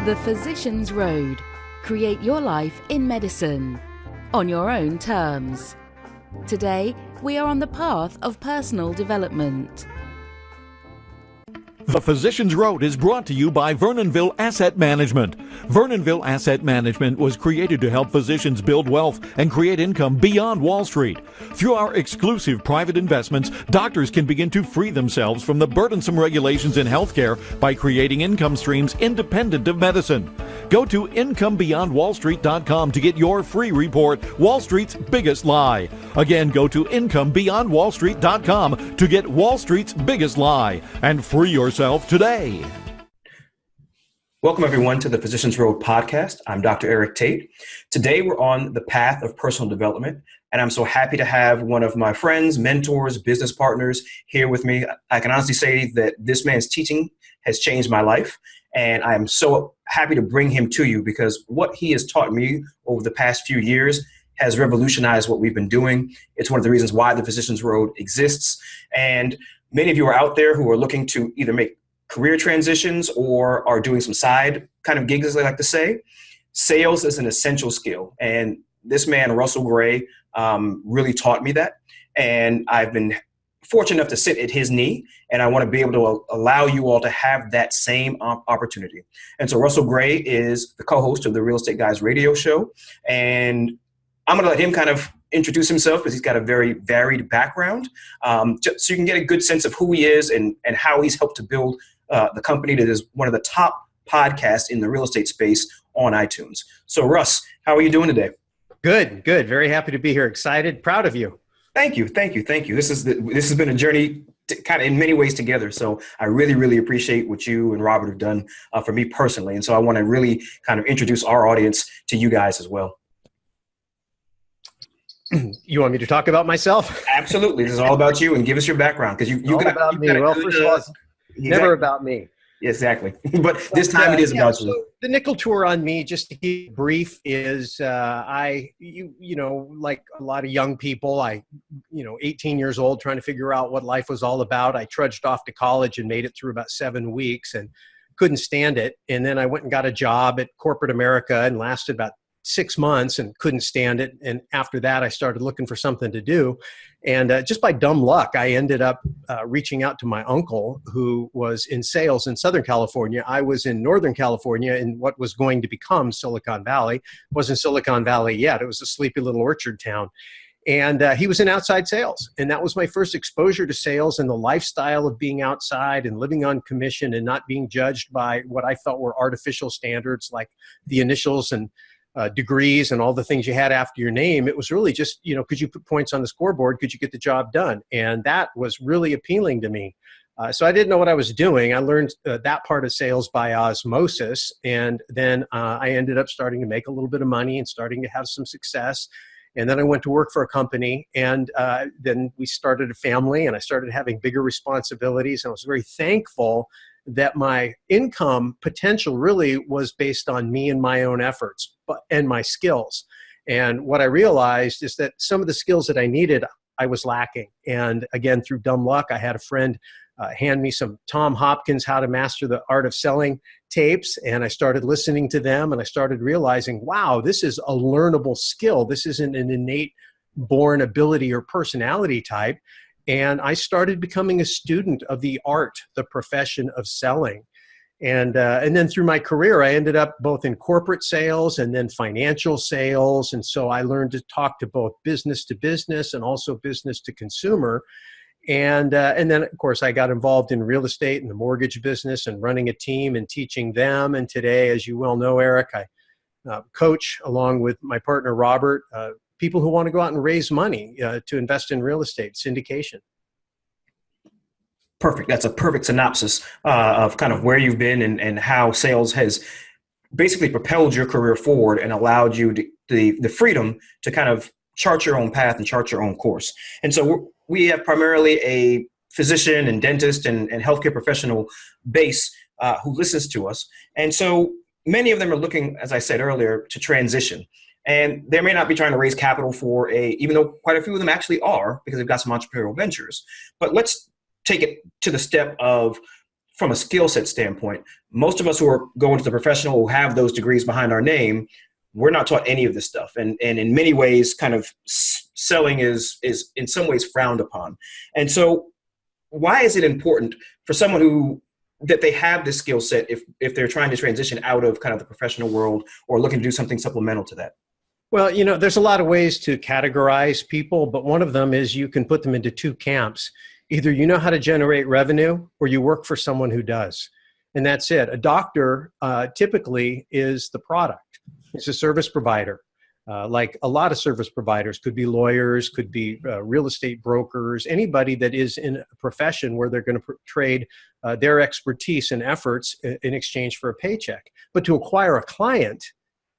The Physician's Road. Create your life in medicine. On your own terms. Today, we are on the path of personal development. The Physician's Road is brought to you by Vernonville Asset Management. Vernonville Asset Management was created to help physicians build wealth and create income beyond Wall Street. Through our exclusive private investments, doctors can begin to free themselves from the burdensome regulations in healthcare by creating income streams independent of medicine. Go to incomebeyondwallstreet.com to get your free report, Wall Street's Biggest Lie. Again, go to incomebeyondwallstreet.com to get Wall Street's Biggest Lie and free yourself today. Welcome, everyone, to the Physician's Road podcast. I'm Dr. Eric Tait. Today, we're on the path of personal development, and I'm so happy to have one of my friends, mentors, business partners here with me. I can honestly say that this man's teaching has changed my life, and I am so happy to bring him to you because what he has taught me over the past few years has revolutionized what we've been doing. It's one of the reasons why the Physician's Road exists, and many of you are out there who are looking to either make career transitions or are doing some side kind of gigs, as I like to say. Sales is an essential skill. And this man, Russell Gray, really taught me that. And I've been fortunate enough to sit at his knee, and I want to be able to allow you all to have that same opportunity. And so Russell Gray is the co-host of the Real Estate Guys radio show. And I'm going to let him kind of introduce himself because he's got a very varied background, so you can get a good sense of who he is and how he's helped to build the company that is one of the top podcasts in the real estate space on iTunes. So Russ, how are you doing today? Good. Very happy to be here. Excited, proud of you. Thank you. This has been a journey kind of in many ways together. So I really appreciate what you and Robert have done for me personally. And so I want to really kind of introduce our audience to you guys as well. You want me to talk about myself? Absolutely. This is all about you, and give us your background because you got about me. Well, first of all, it's never about me. Exactly. But this time it is about you. So the nickel tour on me, just to keep it brief, is like a lot of young people, 18 years old, trying to figure out what life was all about. I trudged off to college and made it through about 7 weeks and couldn't stand it. And then I went and got a job at corporate America and lasted about 6 months and couldn't stand it. And after that, I started looking for something to do. And just by dumb luck, I ended up reaching out to my uncle who was in sales in Southern California. I was in Northern California in what was going to become Silicon Valley. It wasn't Silicon Valley yet. It was a sleepy little orchard town. And he was in outside sales. And that was my first exposure to sales and the lifestyle of being outside and living on commission and not being judged by what I felt were artificial standards like the initials and degrees and all the things you had after your name. It was really just, could you put points on the scoreboard? Could you get the job done? And that was really appealing to me. So I didn't know what I was doing. I learned that part of sales by osmosis. And then I ended up starting to make a little bit of money and starting to have some success. And then I went to work for a company, and then we started a family, and I started having bigger responsibilities. And I was very thankful that my income potential really was based on me and my own efforts and my skills. And what I realized is that some of the skills that I needed, I was lacking. And again, through dumb luck, I had a friend hand me some Tom Hopkins, How to Master the Art of Selling tapes. And I started listening to them, and I started realizing, wow, this is a learnable skill. This isn't an innate born ability or personality type. And I started becoming a student of the art, the profession of selling. And then through my career, I ended up both in corporate sales and then financial sales. And so I learned to talk to both business to business and also business to consumer. And then, of course, I got involved in real estate and the mortgage business and running a team and teaching them. And today, as you well know, Eric, I coach along with my partner, Robert, people who want to go out and raise money to invest in real estate, syndication. Perfect. That's a perfect synopsis of kind of where you've been and how sales has basically propelled your career forward and allowed you the freedom to kind of chart your own path and chart your own course. And so we have primarily a physician and dentist and healthcare professional base who listens to us. And so many of them are looking, as I said earlier, to transition. And they may not be trying to raise capital for even though quite a few of them actually are, because they've got some entrepreneurial ventures. But let's take it to the step of from a skill set standpoint, most of us who are going to the professional who have those degrees behind our name, we're not taught any of this stuff. And in many ways, kind of selling is in some ways frowned upon. And so why is it important for someone that they have this skill set if they're trying to transition out of kind of the professional world or looking to do something supplemental to that? Well, there's a lot of ways to categorize people, but one of them is you can put them into two camps. Either you know how to generate revenue or you work for someone who does. And that's it. A doctor typically is the product. It's a service provider. Like a lot of service providers, could be lawyers, could be real estate brokers, anybody that is in a profession where they're going to trade their expertise and efforts in exchange for a paycheck. But to acquire a client,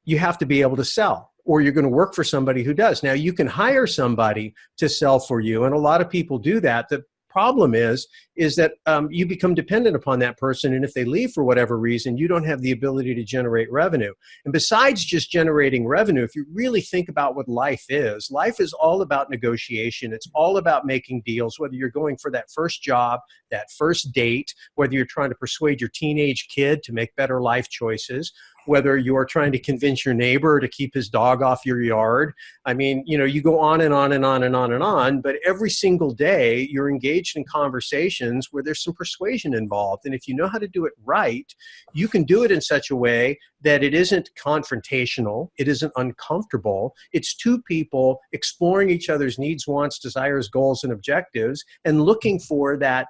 you have to be able to sell, or you're going to work for somebody who does. Now, you can hire somebody to sell for you, and a lot of people do that. The problem is that you become dependent upon that person, and if they leave for whatever reason, you don't have the ability to generate revenue. And besides just generating revenue, if you really think about what life is all about negotiation. It's all about making deals, whether you're going for that first job, that first date, whether you're trying to persuade your teenage kid to make better life choices, whether you're trying to convince your neighbor to keep his dog off your yard. I mean, you go on and on and on and on and on, but every single day you're engaged in conversations where there's some persuasion involved. And if you know how to do it right, you can do it in such a way that it isn't confrontational, it isn't uncomfortable. It's two people exploring each other's needs, wants, desires, goals, and objectives, and looking for that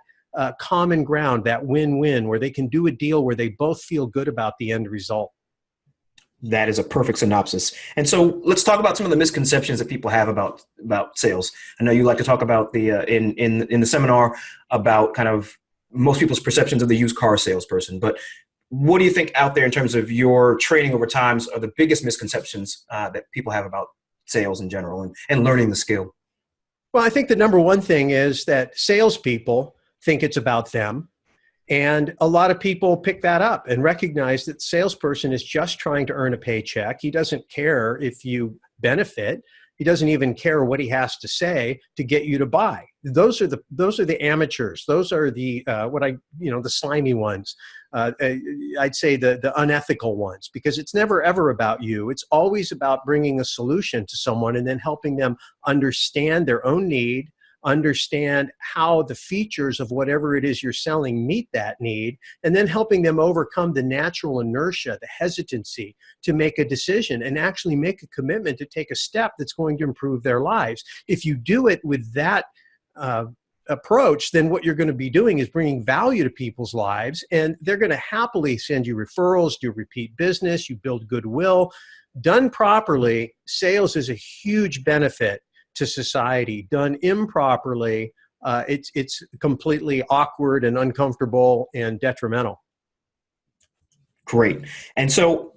common ground, that win-win, where they can do a deal where they both feel good about the end result. That is a perfect synopsis. And so let's talk about some of the misconceptions that people have about sales. I know you like to talk about the in the seminar about kind of most people's perceptions of the used car salesperson. But what do you think out there in terms of your training over time are the biggest misconceptions that people have about sales in general and learning the skill? Well, I think the number one thing is that salespeople think it's about them. And a lot of people pick that up and recognize that the salesperson is just trying to earn a paycheck. He doesn't care if you benefit. He doesn't even care what he has to say to get you to buy. Those are the amateurs. Those are the the slimy ones. I'd say the unethical ones, because it's never ever about you. It's always about bringing a solution to someone and then helping them understand their own need, understand how the features of whatever it is you're selling meet that need, and then helping them overcome the natural inertia, the hesitancy to make a decision and actually make a commitment to take a step that's going to improve their lives. If you do it with that approach, then what you're going to be doing is bringing value to people's lives, and they're going to happily send you referrals, do repeat business, you build goodwill. Done properly, sales is a huge benefit to society. Done improperly, it's completely awkward and uncomfortable and detrimental. Great. And so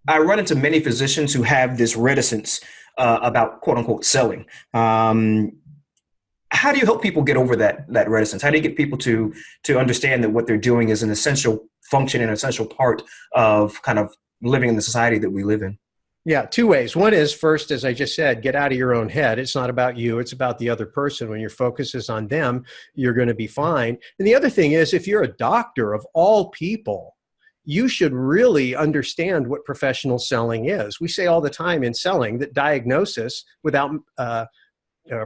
I run into many physicians who have this reticence about quote unquote selling. How do you help people get over that reticence? How do you get people to understand that what they're doing is an essential function and an essential part of kind of living in the society that we live in? Yeah, two ways. One is, first, as I just said, get out of your own head. It's not about you. It's about the other person. When your focus is on them, you're going to be fine. And the other thing is, if you're a doctor of all people, you should really understand what professional selling is. We say all the time in selling that diagnosis without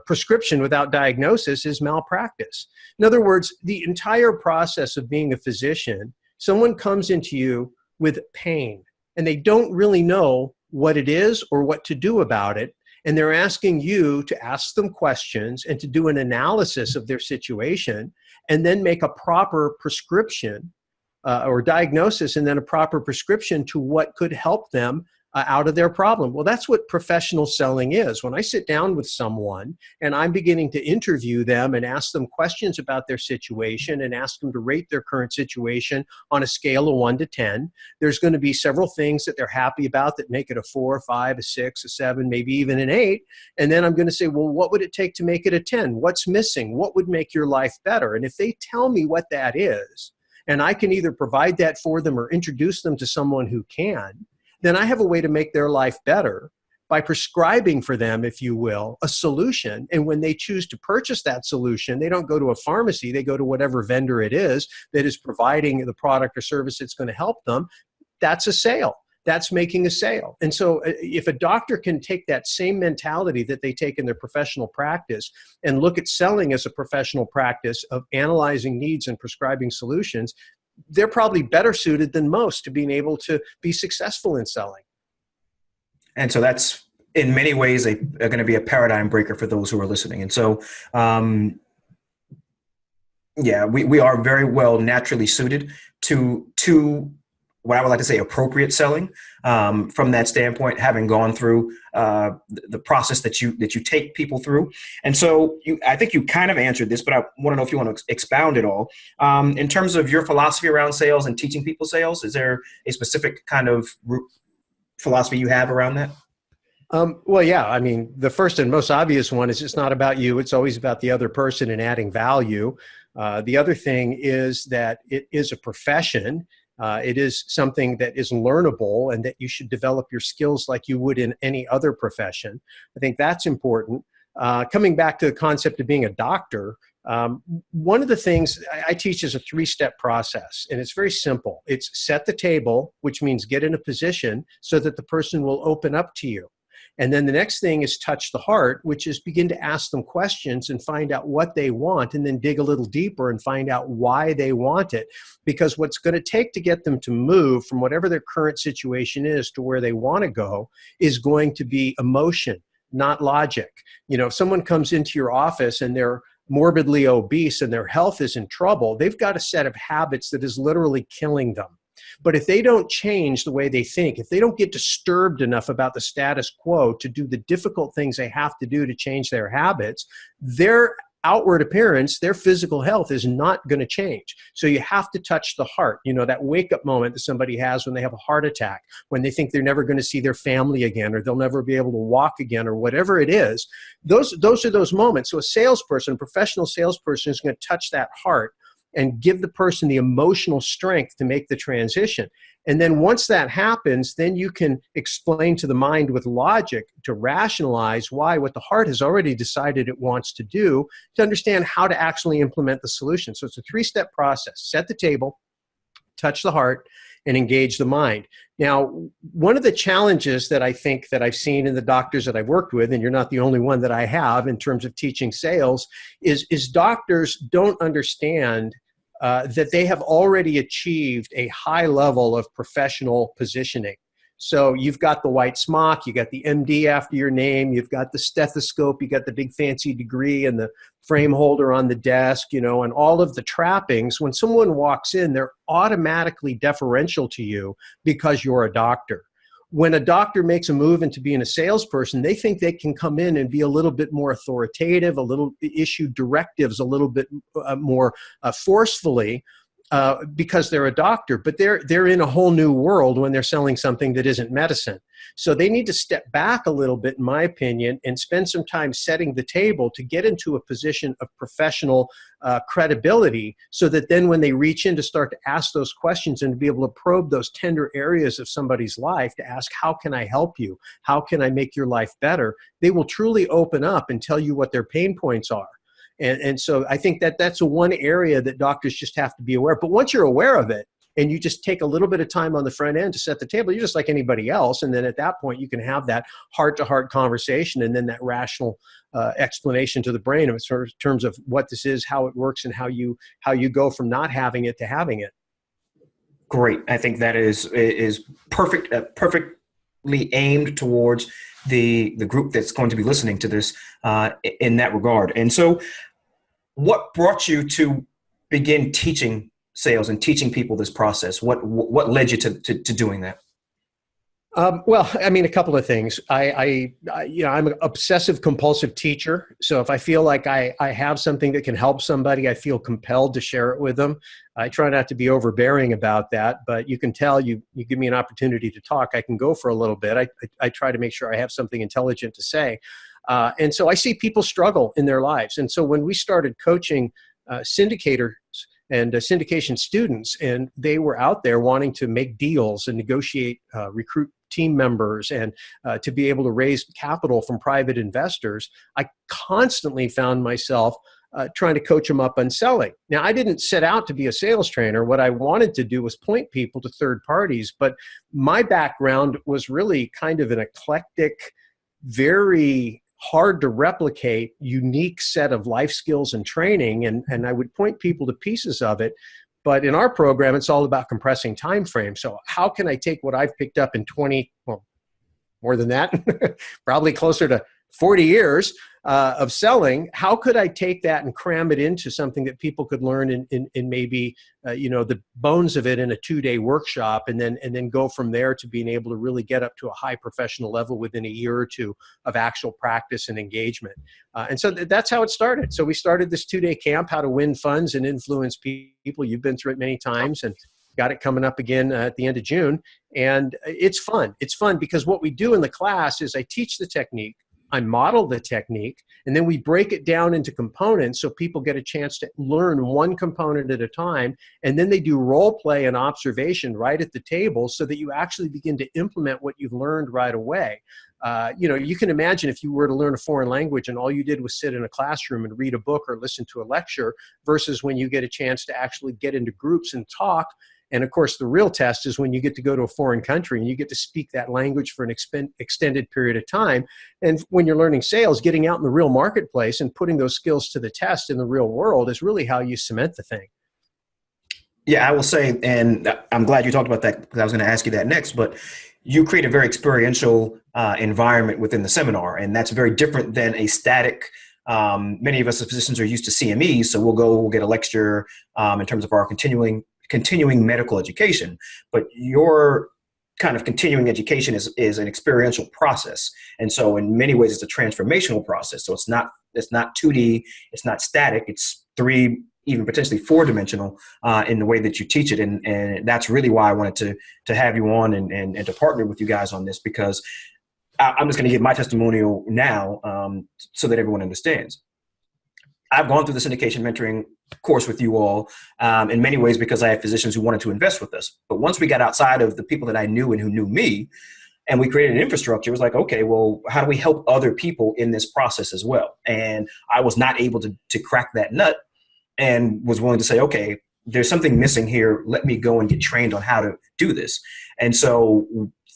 prescription without diagnosis is malpractice. In other words, the entire process of being a physician, someone comes into you with pain and they don't really know what it is or what to do about it. And they're asking you to ask them questions and to do an analysis of their situation and then make a proper prescription or diagnosis and then a proper prescription to what could help them out of their problem. Well, that's what professional selling is. When I sit down with someone and I'm beginning to interview them and ask them questions about their situation and ask them to rate their current situation on a scale of 1 to 10, there's going to be several things that they're happy about that make it a 4, a 5, a 6, a 7, maybe even an 8. And then I'm going to say, well, what would it take to make it a 10? What's missing? What would make your life better? And if they tell me what that is, and I can either provide that for them or introduce them to someone who can, then I have a way to make their life better. by prescribing for them, if you will, a solution. And when they choose to purchase that solution, they don't go to a pharmacy, they go to whatever vendor it is that is providing the product or service that's going to help them. That's a sale. That's making a sale. And so if a doctor can take that same mentality that they take in their professional practice and look at selling as a professional practice of analyzing needs and prescribing solutions, they're probably better suited than most to being able to be successful in selling. And so that's in many ways going to be a paradigm breaker for those who are listening. And so, we are very well naturally suited to what I would like to say appropriate selling from that standpoint, having gone through the process that you take people through. And so I think you kind of answered this, but I want to know if you want to expound it all. In terms of your philosophy around sales and teaching people sales, is there a specific kind of philosophy you have around that? Well, yeah. I mean, the first and most obvious one is it's not about you. It's always about the other person and adding value. The other thing is that it is a profession. It is something that is learnable and that you should develop your skills like you would in any other profession. I think that's important. Coming back to the concept of being a doctor, one of the things I teach is a 3-step process, and it's very simple. It's set the table, which means get in a position so that the person will open up to you. And then the next thing is touch the heart, which is begin to ask them questions and find out what they want, and then dig a little deeper and find out why they want it. Because what's going to take to get them to move from whatever their current situation is to where they want to go is going to be emotion, not logic. You know, if someone comes into your office and they're morbidly obese and their health is in trouble, they've got a set of habits that is literally killing them. But if they don't change the way they think, if they don't get disturbed enough about the status quo to do the difficult things they have to do to change their habits, their outward appearance, their physical health is not going to change. So you have to touch the heart, you know, that wake-up moment that somebody has when they have a heart attack, when they think they're never going to see their family again, or they'll never be able to walk again, or whatever it is. Those are those moments. So a salesperson, a professional salesperson, is going to touch that heart and give the person the emotional strength to make the transition. And then once that happens, then you can explain to the mind with logic to rationalize why what the heart has already decided it wants to do, to understand how to actually implement the solution. So it's a 3-step process. Set the table, touch the heart, and engage the mind. Now, one of the challenges that I think that I've seen in the doctors that I've worked with, and you're not the only one that I have in terms of teaching sales, is doctors don't understand that they have already achieved a high level of professional positioning. So you've got the white smock, you got the MD after your name, you've got the stethoscope, you got the big fancy degree and the frame holder on the desk, you know, and all of the trappings. When someone walks in, they're automatically deferential to you because you're a doctor. When a doctor makes a move into being a salesperson, they think they can come in and be a little bit more authoritative, a little issue directives a little bit more forcefully because they're a doctor. But they're in a whole new world when they're selling something that isn't medicine. So they need to step back a little bit, in my opinion, and spend some time setting the table to get into a position of professional credibility, so that then when they reach in to start to ask those questions and to be able to probe those tender areas of somebody's life, to ask, how can I help you? How can I make your life better? They will truly open up and tell you what their pain points are. And so I think that that's one area that doctors just have to be aware of. But once you're aware of it, and you just take a little bit of time on the front end to set the table, you're just like anybody else. And then at that point, you can have that heart-to-heart conversation, and then that rational explanation to the brain in terms of what this is, how it works, and how you go from not having it to having it. Great. I think that is perfect, perfectly aimed towards the group that's going to be listening to this in that regard. And so what brought you to begin teaching sales and teaching people this process? What led you to doing that? Well, I mean, a couple of things. I'm an obsessive compulsive teacher. So if I feel like I have something that can help somebody, I feel compelled to share it with them. I try not to be overbearing about that, but you can tell you give me an opportunity to talk, I can go for a little bit. I try to make sure I have something intelligent to say. And so I see people struggle in their lives. And so when we started coaching syndicators and syndication students, and they were out there wanting to make deals and negotiate, recruit team members, and to be able to raise capital from private investors. I constantly found myself trying to coach them up on selling. Now, I didn't set out to be a sales trainer. What I wanted to do was point people to third parties, but my background was really kind of an eclectic, very hard to replicate, unique set of life skills and training, and I would point people to pieces of it. But in our program, it's all about compressing time frame. So how can I take what I've picked up in 20, well, more than that, probably closer to 40 years of selling, how could I take that and cram it into something that people could learn in maybe, the bones of it in a 2-day workshop, and then go from there to being able to really get up to a high professional level within a year or two of actual practice and engagement. And so that's how it started. So we started this 2-day camp, how to win funds and influence people. You've been through it many times, and got it coming up again at the end of June. And it's fun. It's fun because what we do in the class is I teach the technique, I model the technique, and then we break it down into components so people get a chance to learn one component at a time. And then they do role play and observation right at the table so that you actually begin to implement what you've learned right away. You can imagine if you were to learn a foreign language and all you did was sit in a classroom and read a book or listen to a lecture versus when you get a chance to actually get into groups and talk. And of course, the real test is when you get to go to a foreign country and you get to speak that language for an extended period of time. And when you're learning sales, getting out in the real marketplace and putting those skills to the test in the real world is really how you cement the thing. Yeah, I will say, and I'm glad you talked about that because I was going to ask you that next, but you create a very experiential environment within the seminar, and that's very different than a static. Many of us as physicians are used to CMEs, so we'll get a lecture in terms of our continuing medical education, but your kind of continuing education is an experiential process. And so in many ways, it's a transformational process. So it's not 2D, it's not static, it's 3, even potentially 4-dimensional in the way that you teach it. And that's really why I wanted to have you on and to partner with you guys on this, because I'm just going to give my testimonial now so that everyone understands. I've gone through the syndication mentoring course with you all in many ways because I had physicians who wanted to invest with us. But once we got outside of the people that I knew and who knew me, and we created an infrastructure, it was like, okay, well, how do we help other people in this process as well? And I was not able to crack that nut and was willing to say, okay, there's something missing here. Let me go and get trained on how to do this. And so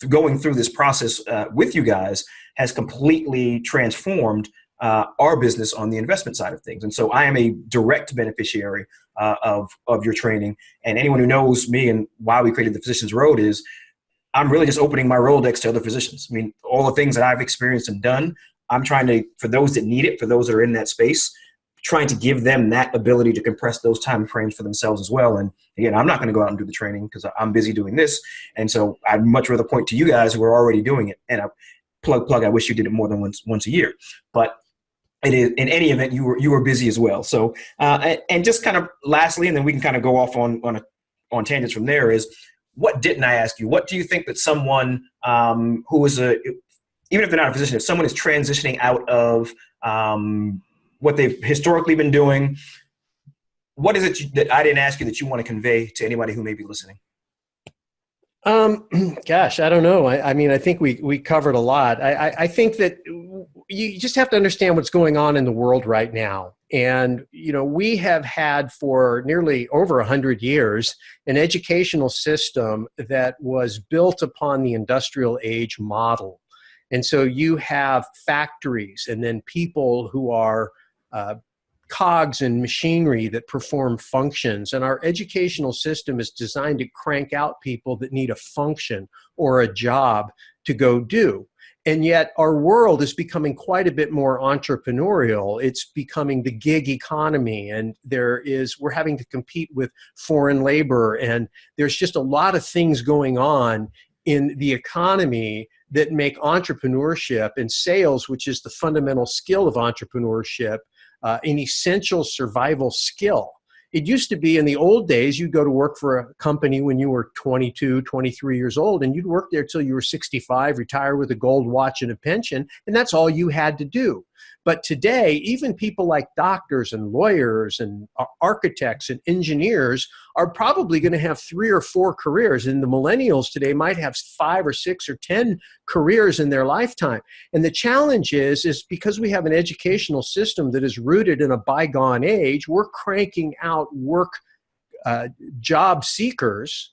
going through this process with you guys has completely transformed our business on the investment side of things. And so I am a direct beneficiary of your training. And anyone who knows me and why we created the Physicians Road is I'm really just opening my Rolodex to other physicians. I mean, all the things that I've experienced and done, I'm trying to, for those that need it, for those that are in that space, trying to give them that ability to compress those time frames for themselves as well. And again, I'm not going to go out and do the training because I'm busy doing this. And so I'd much rather point to you guys who are already doing it. And plug, I wish you did it more than once a year. But it is, in any event, you were busy as well. So, and just kind of lastly, and then we can kind of go off on on tangents from there, is what didn't I ask you? What do you think that someone who is even if they're not a physician, if someone is transitioning out of what they've historically been doing, what is it that I didn't ask you that you want to convey to anybody who may be listening? Gosh, I don't know. I mean, I think we covered a lot. I think that you just have to understand what's going on in the world right now. And, we have had for nearly over 100 years an educational system that was built upon the industrial age model. And so you have factories and then people who are cogs and machinery that perform functions. And our educational system is designed to crank out people that need a function or a job to go do. And yet our world is becoming quite a bit more entrepreneurial. It's becoming the gig economy, and we're having to compete with foreign labor. And there's just a lot of things going on in the economy that make entrepreneurship and sales, which is the fundamental skill of entrepreneurship, an essential survival skill. It used to be in the old days, you'd go to work for a company when you were 22, 23 years old, and you'd work there till you were 65, retire with a gold watch and a pension, and that's all you had to do. But today, even people like doctors and lawyers and architects and engineers are probably going to have 3 or 4 careers. And the millennials today might have 5 or 6 or 10 careers in their lifetime. And the challenge is because we have an educational system that is rooted in a bygone age, we're cranking out job seekers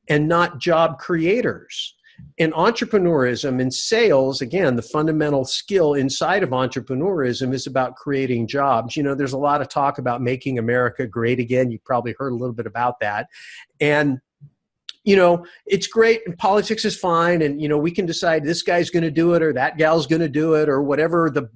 and not job creators. In entrepreneurism and sales, again, the fundamental skill inside of entrepreneurism is about creating jobs. You know, there's a lot of talk about making America great again. You probably heard a little bit about that. And you know, it's great and politics is fine. And, you know, we can decide this guy's going to do it or that gal's going to do it or whatever the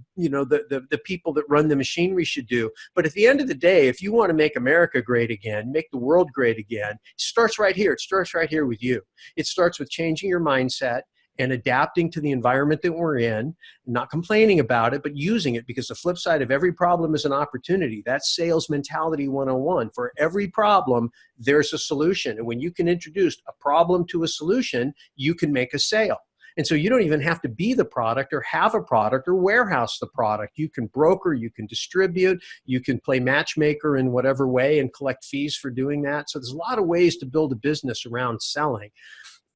people that run the machinery should do. But at the end of the day, if you want to make America great again, make the world great again, it starts right here. It starts right here with you. It starts with changing your mindset and adapting to the environment that we're in, not complaining about it, but using it, because the flip side of every problem is an opportunity. That's sales mentality 101. For every problem, there's a solution. And when you can introduce a problem to a solution, you can make a sale. And so you don't even have to be the product or have a product or warehouse the product. You can broker, you can distribute, you can play matchmaker in whatever way and collect fees for doing that. So there's a lot of ways to build a business around selling.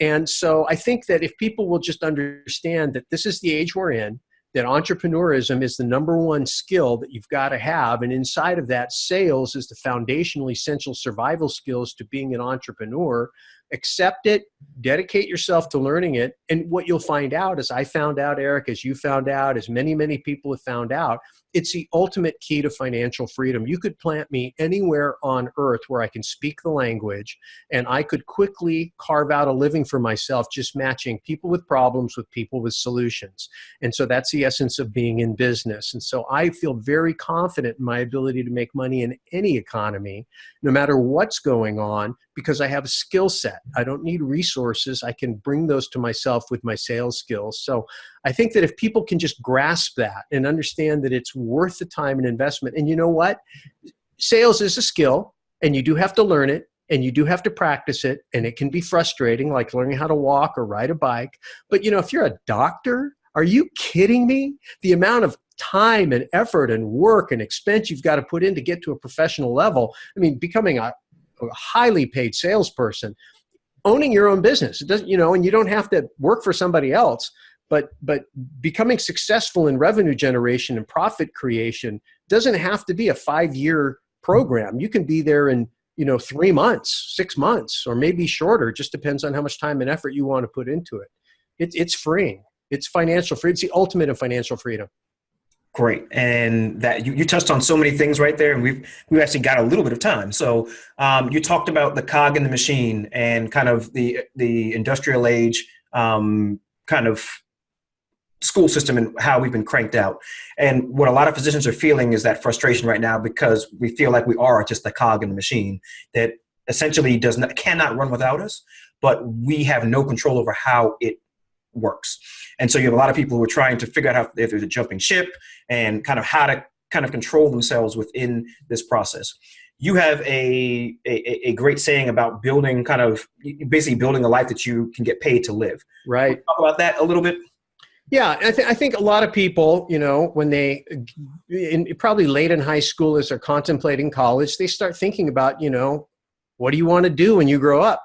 And so I think that if people will just understand that this is the age we're in, that entrepreneurism is the #1 skill that you've got to have, and inside of that, sales is the foundational, essential survival skills to being an entrepreneur. Accept it, dedicate yourself to learning it, and what you'll find out, as I found out, Eric, as you found out, as many, many people have found out, it's the ultimate key to financial freedom. You could plant me anywhere on earth where I can speak the language, and I could quickly carve out a living for myself just matching people with problems with people with solutions. And so that's the essence of being in business. And so I feel very confident in my ability to make money in any economy, no matter what's going on, because I have a skill set. I don't need resources. I can bring those to myself with my sales skills. So I think that if people can just grasp that and understand that it's worth the time and investment, and you know what? Sales is a skill, and you do have to learn it, and you do have to practice it, and it can be frustrating, like learning how to walk or ride a bike. But you know, if you're a doctor, are you kidding me? The amount of time and effort and work and expense you've got to put in to get to a professional level. I mean, becoming a highly paid salesperson, owning your own business, it doesn't, you know, and you don't have to work for somebody else, but becoming successful in revenue generation and profit creation doesn't have to be a 5-year program. You can be there in, 3 months, 6 months, or maybe shorter. It just depends on how much time and effort you want to put into it. It's freeing. It's financial freedom. It's the ultimate of financial freedom. Great. And that you touched on so many things right there, and we've actually got a little bit of time. So you talked about the cog in the machine and kind of the industrial age kind of school system and how we've been cranked out. And what a lot of physicians are feeling is that frustration right now, because we feel like we are just the cog in the machine that essentially cannot run without us, but we have no control over how it works. And so you have a lot of people who are trying to figure out if there's a jumping ship and kind of how to kind of control themselves within this process. You have a great saying about basically building a life that you can get paid to live. Right. Can you talk about that a little bit? Yeah, I think a lot of people, when they, probably late in high school as they're contemplating college, they start thinking about, what do you want to do when you grow up?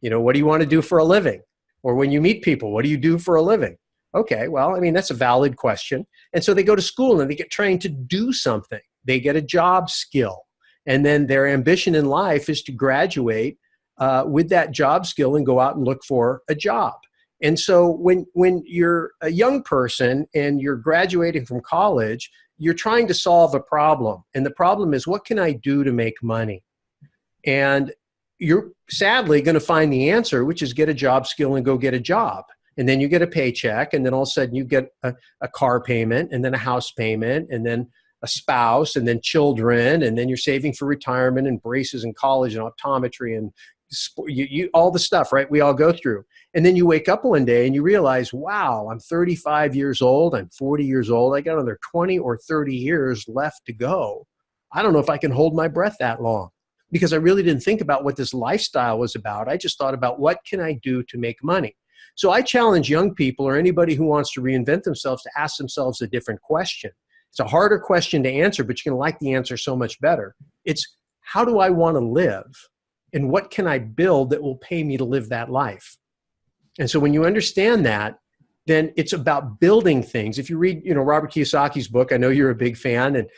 What do you want to do for a living? Or when you meet people, what do you do for a living? Okay, well, I mean, that's a valid question. And so they go to school and they get trained to do something. They get a job skill. And then their ambition in life is to graduate with that job skill and go out and look for a job. And so when you're a young person and you're graduating from college, you're trying to solve a problem. And the problem is, what can I do to make money? And you're sadly going to find the answer, which is get a job skill and go get a job. And then you get a paycheck, and then all of a sudden you get a car payment, and then a house payment, and then a spouse, and then children, and then you're saving for retirement and braces and college and optometry and all the stuff, right? We all go through. And then you wake up one day and you realize, wow, I'm 35 years old, I'm 40 years old, I got another 20 or 30 years left to go. I don't know if I can hold my breath that long, because I really didn't think about what this lifestyle was about. I just thought about, what can I do to make money? So I challenge young people or anybody who wants to reinvent themselves to ask themselves a different question. It's a harder question to answer, but you're going to like the answer so much better. It's, how do I want to live? And what can I build that will pay me to live that life? And so when you understand that, then it's about building things. If you read, Robert Kiyosaki's book, I know you're a big fan, and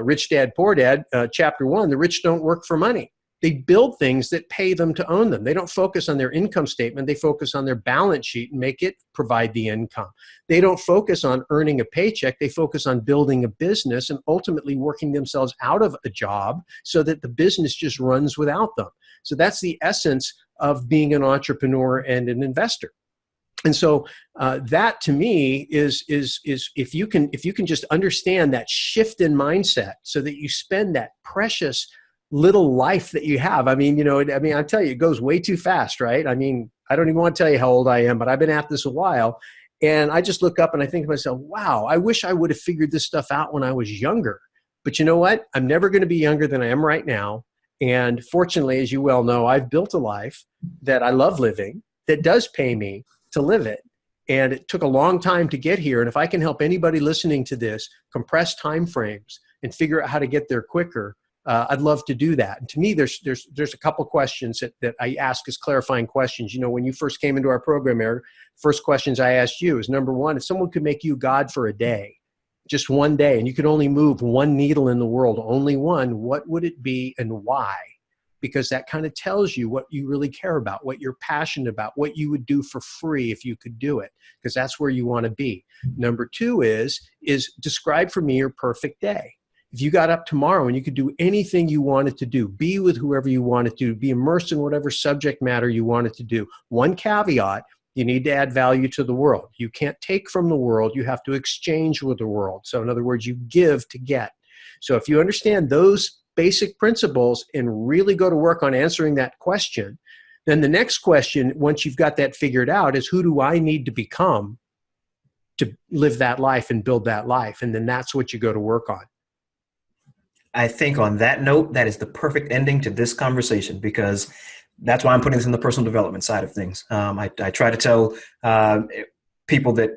Rich Dad, Poor Dad, chapter 1, the rich don't work for money. They build things that pay them to own them. They don't focus on their income statement. They focus on their balance sheet and make it provide the income. They don't focus on earning a paycheck. They focus on building a business and ultimately working themselves out of a job so that the business just runs without them. So that's the essence of being an entrepreneur and an investor. And so that to me is if you can just understand that shift in mindset so that you spend that precious little life that you have. I tell you, it goes way too fast, right? I don't even want to tell you how old I am, but I've been at this a while. And I just look up and I think to myself, wow, I wish I would have figured this stuff out when I was younger. But you know what? I'm never going to be younger than I am right now. And fortunately, as you well know, I've built a life that I love living, that does pay me to live it. And it took a long time to get here. And if I can help anybody listening to this compress time frames and figure out how to get there quicker, I'd love to do that. And to me, there's a couple questions that I ask as clarifying questions. When you first came into our program, Eric, first questions I asked you is, number one, if someone could make you God for a day, just one day, and you could only move one needle in the world, only one, what would it be and why? Because that kind of tells you what you really care about, what you're passionate about, what you would do for free if you could do it, because that's where you want to be. Number two is describe for me your perfect day. If you got up tomorrow and you could do anything you wanted to do, be with whoever you wanted to, be immersed in whatever subject matter you wanted to do. One caveat, you need to add value to the world. You can't take from the world, you have to exchange with the world. So in other words, you give to get. So if you understand those basic principles and really go to work on answering that question, then the next question, once you've got that figured out, is who do I need to become to live that life and build that life? And then that's what you go to work on. I think on that note, that is the perfect ending to this conversation, because that's why I'm putting this in the personal development side of things. I try to tell people that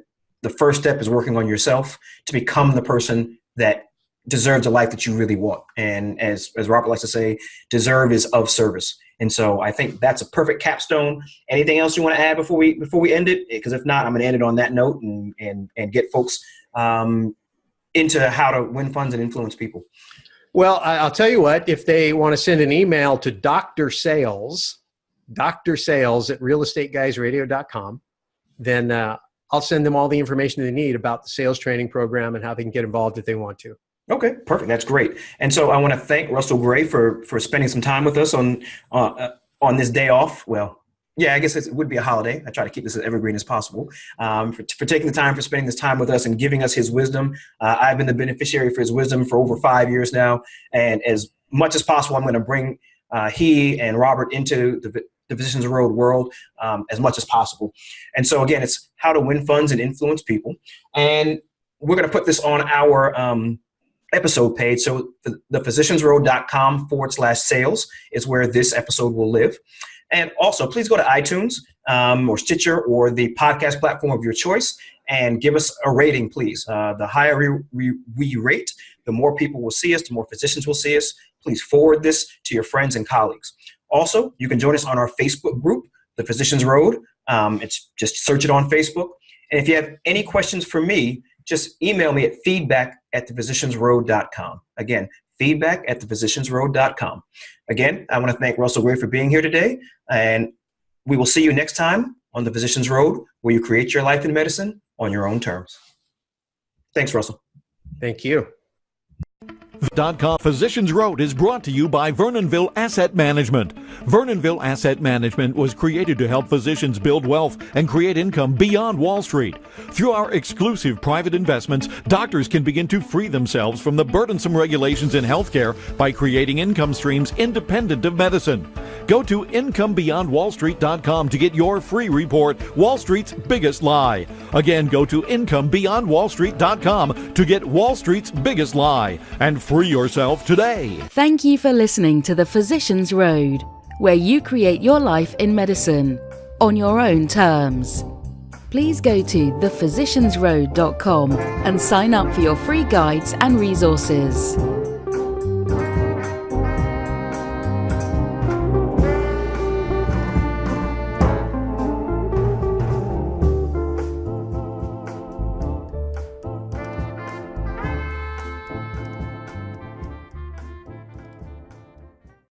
the first step is working on yourself to become the person that deserves a life that you really want. And as Robert likes to say, deserve is of service. And so I think that's a perfect capstone. Anything else you want to add before we end it? Because if not, I'm going to end it on that note and get folks into how to win funds and influence people. Well, I'll tell you what, if they want to send an email to Dr. Sales at realestateguysradio.com, then I'll send them all the information they need about the sales training program and how they can get involved if they want to. Okay, perfect. That's great. And so I want to thank Russell Gray for spending some time with us on this day off. Well, yeah, I guess it would be a holiday. I try to keep this as evergreen as possible. For taking the time, for spending this time with us and giving us his wisdom. I've been the beneficiary for his wisdom for over 5 years now. And as much as possible, I'm going to bring he and Robert into the Physicians Road world as much as possible. And so again, it's how to win funds and influence people. And we're going to put this on our episode page. So the physiciansroad.com/sales is where this episode will live. And also, please go to iTunes or Stitcher or the podcast platform of your choice and give us a rating, please. The higher we rate, the more people will see us, the more physicians will see us. Please forward this to your friends and colleagues. Also, you can join us on our Facebook group, The Physicians Road. It's just search it on Facebook. And if you have any questions for me, just email me at feedback@thephysiciansroad.com. Again, feedback@thephysiciansroad.com. Again, I want to thank Russell Gray for being here today, and we will see you next time on the Physicians Road, where you create your life in medicine on your own terms. Thanks, Russell. Thank you. .com Physicians Road is brought to you by Vernonville Asset Management. Vernonville Asset Management was created to help physicians build wealth and create income beyond Wall Street. Through our exclusive private investments, doctors can begin to free themselves from the burdensome regulations in healthcare by creating income streams independent of medicine. Go to IncomeBeyondWallStreet.com to get your free report, Wall Street's Biggest Lie. Again, go to IncomeBeyondWallStreet.com to get Wall Street's Biggest Lie and free yourself today. Thank you for listening to The Physicians Road, where you create your life in medicine on your own terms. please go to thephysiciansroad.com and sign up for your free guides and resources.